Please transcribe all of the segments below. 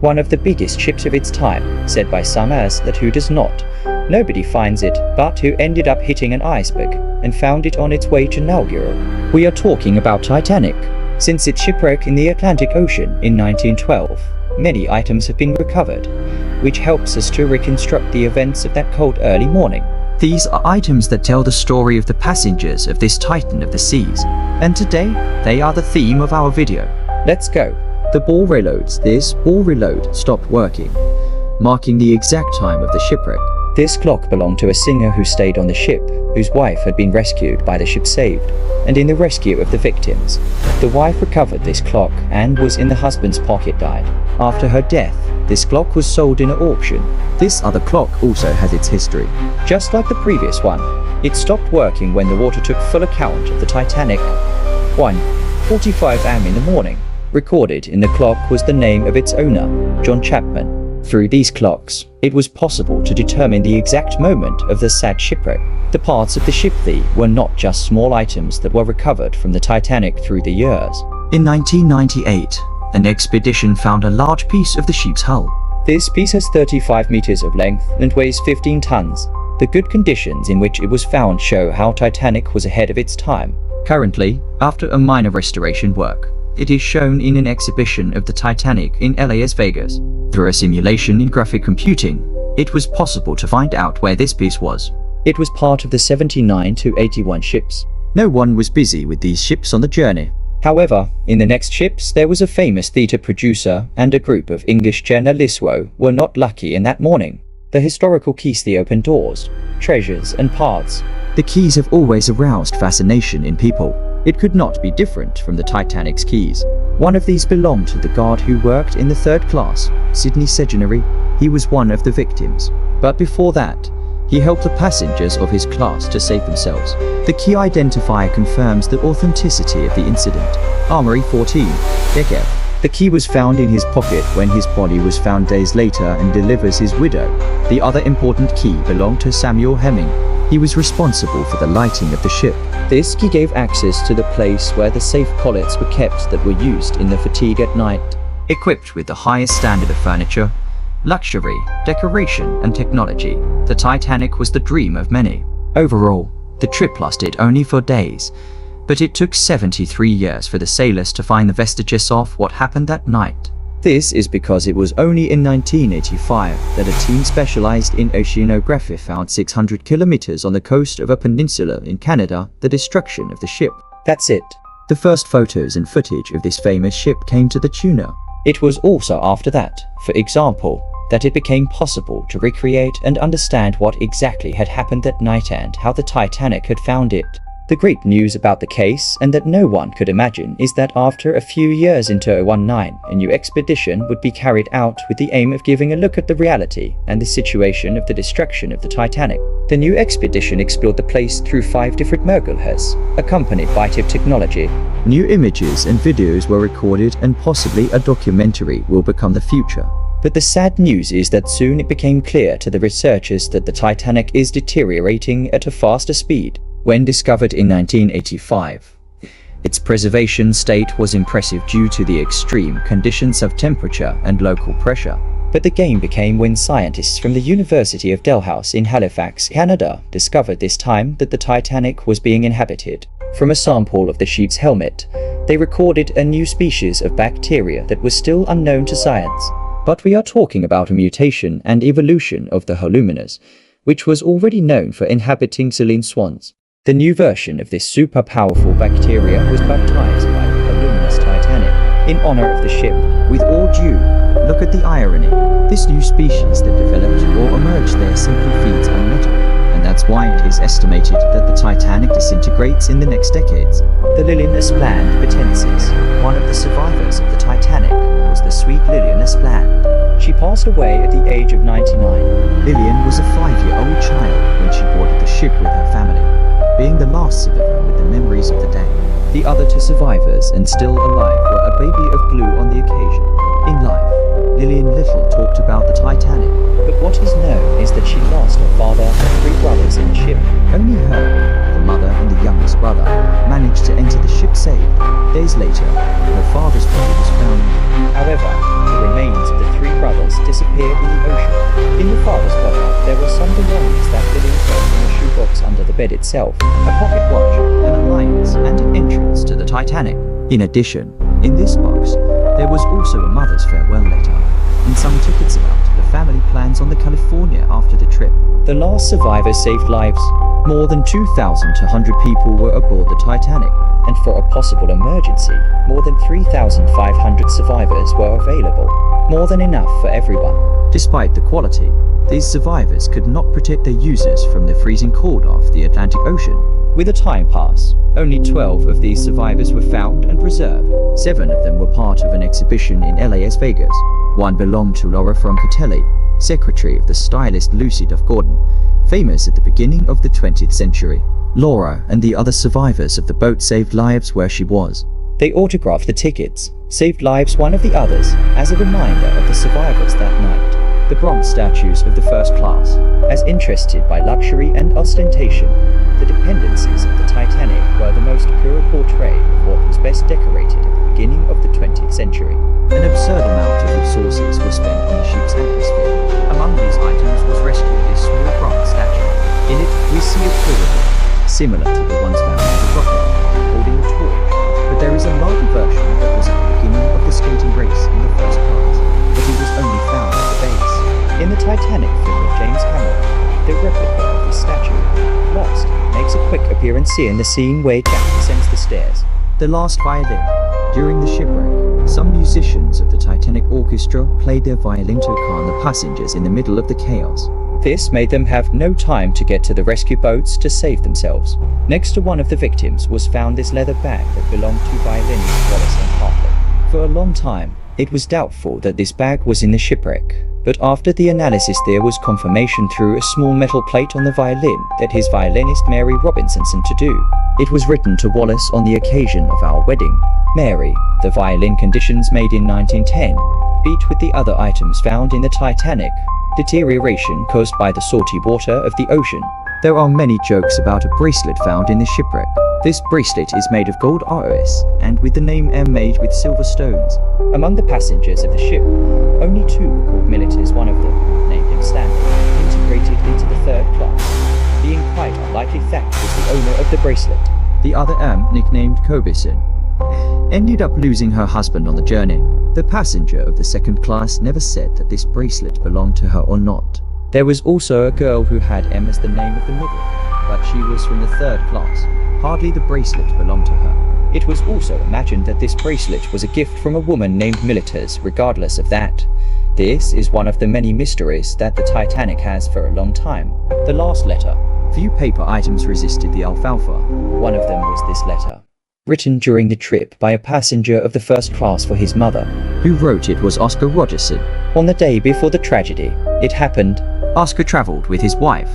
one of the biggest ships of its time, said by some as that who does not. Nobody finds it, but who ended up hitting an iceberg and found it on its way to Naugatural. We are talking about Titanic. Since its shipwreck in the Atlantic Ocean in 1912, many items have been recovered, which helps us to reconstruct the events of that cold early morning. These are items that tell the story of the passengers of this titan of the seas, and today they are the theme of our video. Let's go. The ball reloads. This ball reload stopped working, marking the exact time of the shipwreck. This clock belonged to a singer who stayed on the ship, whose wife had been rescued by the ship saved, and in the rescue of the victims. The wife recovered this clock and was in the husband's pocket died. After her death, this clock was sold in an auction. This other clock also has its history. Just like the previous one, it stopped working when the water took full account of the Titanic. 1:45 am in the morning. Recorded in the clock was the name of its owner, John Chapman. Through these clocks, it was possible to determine the exact moment of the sad shipwreck. The parts of the ship were not just small items that were recovered from the Titanic through the years. In 1998, an expedition found a large piece of the ship's hull. This piece has 35 meters of length and weighs 15 tons. The good conditions in which it was found show how Titanic was ahead of its time. Currently, after a minor restoration work, it is shown in an exhibition of the Titanic in Las Vegas. Through a simulation in graphic computing, it was possible to find out where this piece was. It was part of the 79 to 81 ships. No one was busy with these ships on the journey. However, in the next ships there was a famous theatre producer and a group of English journalists who were not lucky in that morning. The historical keys, the open doors, treasures and parts. The keys have always aroused fascination in people. It could not be different from the Titanic's keys. One of these belonged to the guard who worked in the third class, Sidney Segenary. He was one of the victims. But before that, he helped the passengers of his class to save themselves. The key identifier confirms the authenticity of the incident. Armory 14, Dekev. The key was found in his pocket when his body was found days later and delivers his widow. The other important key belonged to Samuel Hemming. He was responsible for the lighting of the ship. This key gave access to the place where the safe collets were kept that were used in the fatigue at night. Equipped with the highest standard of furniture, luxury, decoration and technology, the Titanic was the dream of many. Overall, the trip lasted only 4 days, but it took 73 years for the sailors to find the vestiges of what happened that night. This is because it was only in 1985 that a team specialized in oceanography found 600 kilometers on the coast of a peninsula in Canada the destruction of the ship. That's it. The first photos and footage of this famous ship came to the tuna. It was also after that, for example, that it became possible to recreate and understand what exactly had happened that night and how the Titanic had found it. The great news about the case, and that no one could imagine, is that after a few years into 2019, a new expedition would be carried out with the aim of giving a look at the reality and the situation of the destruction of the Titanic. The new expedition explored the place through 5 different mergulhers, accompanied by tip technology. New images and videos were recorded, and possibly a documentary will become the future. But the sad news is that soon it became clear to the researchers that the Titanic is deteriorating at a faster speed. When discovered in 1985, its preservation state was impressive due to the extreme conditions of temperature and local pressure. But the game became when scientists from the University of Dalhousie in Halifax, Canada, discovered this time that the Titanic was being inhabited. From a sample of the ship's helmet, they recorded a new species of bacteria that was still unknown to science. But we are talking about a mutation and evolution of the Holuminus, which was already known for inhabiting saline swans. The new version of this super powerful bacteria was baptized by the Holuminus Titanic, in honor of the ship. With all due, look at the irony. This new species that developed or emerged there simply feeds on metal, and that's why it is estimated that the Titanic disintegrates in the next decades. The Lilian Espland Patensis, one of the survivors of the Titanic, was the sweet Lilian Espland. She passed away at the age of 99. Lilian was a 5-year-old child when she boarded the ship with her family, being the last survivor with the memories of the day. The other 2 survivors and still alive were a baby of glue on the occasion. In life, Lillian little talked about the Titanic, but what is known is that she lost her father and 3 brothers in the ship. Only her, the mother and the youngest brother, managed to enter the ship safe. Days later, her father's body was found. However, the remains of the 3 brothers disappeared in the ocean. In the father's body, there were some belongings that Lillian found in a shoebox under the bed itself, a pocket watch, an alliance, and an entrance to the Titanic. In addition, in this box, there was also a mother's farewell letter, and some tickets about the family plans on the California after the trip. The last survivors saved lives. More than 2,200 people were aboard the Titanic, and for a possible emergency, more than 3,500 survivors were available, more than enough for everyone. Despite the quality, these survivors could not protect their users from the freezing cold of the Atlantic Ocean. With a time pass, only 12 of these survivors were found and preserved. 7 of them were part of an exhibition in Las Vegas. 1 belonged to Laura Francatelli, secretary of the stylist Lucy Duff Gordon, famous at the beginning of the 20th century. Laura and the other survivors of the boat saved lives where she was. They autographed the tickets, saved lives one of the others, as a reminder of the survivors that night. The bronze statues of the first class, as interested by luxury and ostentation, the dependencies of the Titanic were the most pure portrait of what was best decorated at the beginning of the 20th century. An absurd amount of resources were spent on the ship's atmosphere. Among these items was rescued this small bronze statue. In it, we see a pyramid, similar to the ones found in the rocket, holding a torch. But there is a larger version that was at the beginning of the skating race in the first class, but it was only found at the base. In the Titanic film of James Cameron, the replica of this statue, Lost, makes a quick appearance in the scene where Jack descends the stairs. The last violin. During the shipwreck, some musicians of the Titanic orchestra played their violin to calm the passengers in the middle of the chaos. This made them have no time to get to the rescue boats to save themselves. Next to one of the victims was found this leather bag that belonged to violinist Wallace and Hartley. For a long time, it was doubtful that this bag was in the shipwreck, but after the analysis there was confirmation through a small metal plate on the violin that his violinist Mary Robinson sent to do. It was written to Wallace on the occasion of our wedding. Mary, the violin conditions made in 1910, beat with the other items found in the Titanic, deterioration caused by the salty water of the ocean. There are many jokes about a bracelet found in the shipwreck. This bracelet is made of gold ROS, and with the name M made with silver stones. Among the passengers of the ship, only 2 were called militaries, one of them, named him Stanley, integrated into the 3rd class. Being quite unlikely fact was the owner of the bracelet. The other nicknamed Cobison, ended up losing her husband on the journey. The passenger of the 2nd class never said that this bracelet belonged to her or not. There was also a girl who had M as the name of the middle, but she was from the 3rd class. Hardly the bracelet belonged to her. It was also imagined that this bracelet was a gift from a woman named Militas. Regardless of that, this is one of the many mysteries that the Titanic has for a long time. The last letter. Few paper items resisted the alfalfa. One of them was this letter, written during the trip by a passenger of the 1st class for his mother. Who wrote it was Oscar Rogerson. On the day before the tragedy, it happened. Oscar traveled with his wife,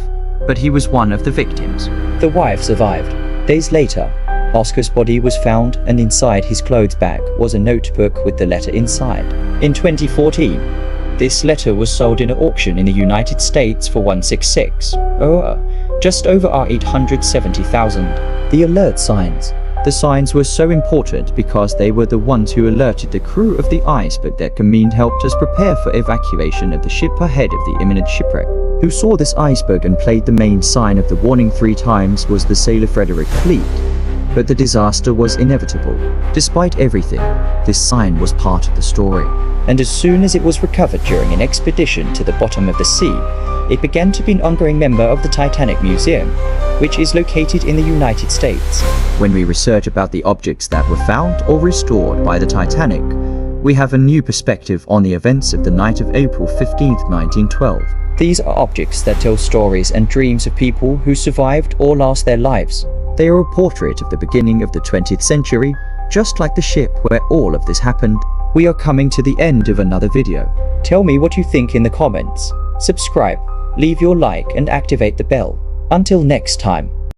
but he was one of the victims. The wife survived. Days later, Oscar's body was found, and inside his clothes bag was a notebook with the letter inside. In 2014, this letter was sold in an auction in the United States for $166, just over $870,000. The alert signs. The signs were so important because they were the ones who alerted the crew of the iceberg that Camille helped us prepare for evacuation of the ship ahead of the imminent shipwreck. Who saw this iceberg and played the main sign of the warning 3 times was the sailor Frederick Fleet. But the disaster was inevitable. Despite everything, this sign was part of the story. And as soon as it was recovered during an expedition to the bottom of the sea, it began to be an ongoing member of the Titanic Museum, which is located in the United States. When we research about the objects that were found or restored by the Titanic, we have a new perspective on the events of the night of April 15, 1912. These are objects that tell stories and dreams of people who survived or lost their lives. They are a portrait of the beginning of the 20th century, just like the ship where all of this happened. We are coming to the end of another video. Tell me what you think in the comments. Subscribe, leave your like and activate the bell. Until next time.